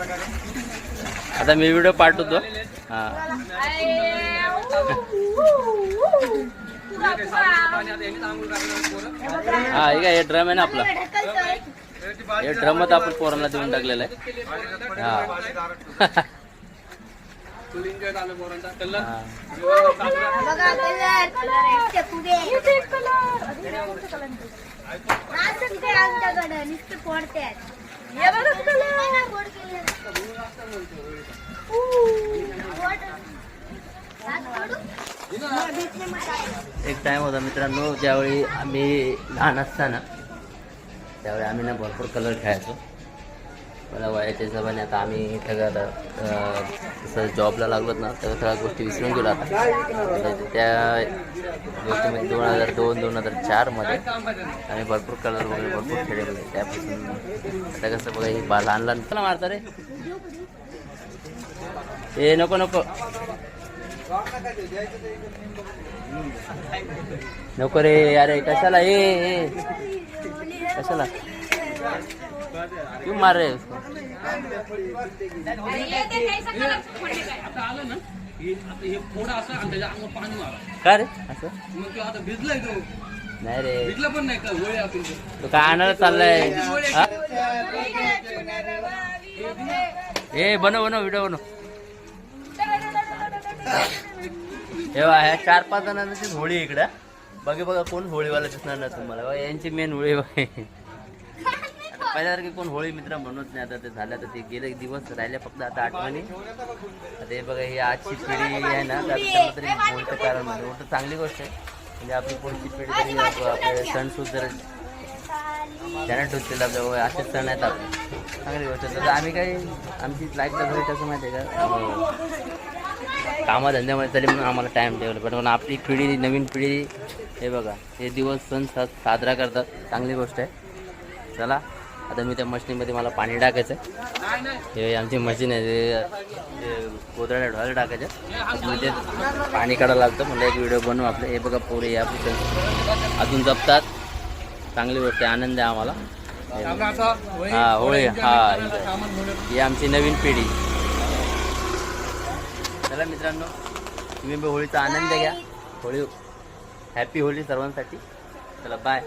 आता मी व्हिडिओ पाठवतो. हा हा हे काय हे ड्रम आहे ना आपला. हे ड्रमच आपण पोरांना देऊन टाकलेलं आहे. हा एक टाइम होता मित्रांनो, ज्यावेळी आम्ही लहान असताना त्यावेळी आम्ही ना भरपूर कलर खेळायचो. मला वयाच्या हिशोबाने आता आम्ही सगळं तसं जॉबला लागलोत ना, तर सगळ्या गोष्टी विसरून गेलो. आता त्या गोष्टीमध्ये 2002-2004मध्ये आम्ही भरपूर कलर वगैरे भरपूर खेळले. त्यापासून आता कसं बघा, ही लहान लहान चला मारता रे. ए नको नको नको रे अरे कशाला ए कशाला क्यों मार रहे उसको. का रे असं नाही रे, तो काय आणायला चाललाय. ए बनव व्हिडिओ बनव. तेव्हा ह्या 4-5 जणांची होळी इकडं बघा कोण होळीवाला दिसणार ना तुम्हाला. यांची मेन होळी बघा. पहिल्यासारखी कोण होळी मित्र म्हणूच नाही. आता ते झालं तर ते गेले दिवस राहिले फक्त आता आठवणी. आता हे बघा ही आजची पिढी आहे ना, तर त्यांना तरी होळीचं कारण म्हणजे उलट चांगली गोष्ट आहे. म्हणजे आपली पुढची पिढी तरी आपले सण सुद्धा ज्यांना ठेवतील आपल्या असे सण आहेत आपले, चांगली गोष्ट. तर आम्ही काही आमची लाईफला घरी कसं माहिती आहे का, कामाधंद्यामध्ये तरी म्हणून आम्हाला टाईम ठेवलं. पण आपली पिढी नवीन पिढी हे बघा हे दिवस सण साजरा करतात, चांगली गोष्ट आहे. चला आता मी त्या मशीनमध्ये मला पाणी टाकायचं आहे. हे आमची मशीन आहे, ते कोदळ्या ढोळ्याला टाकायचं. ते पाणी काढायला लागतं. म्हणलं एक व्हिडिओ बनवू आपले. हे बघा पोरे या अजून जपतात, चांगली गोष्ट आहे, आनंद आहे आम्हाला. हा होळी हा ही आमची नवीन पिढी. चला मित्रांनो तुम्ही होळीचा आनंद घ्या. होळी हॅपी होळी सर्वांसाठी. चला बाय.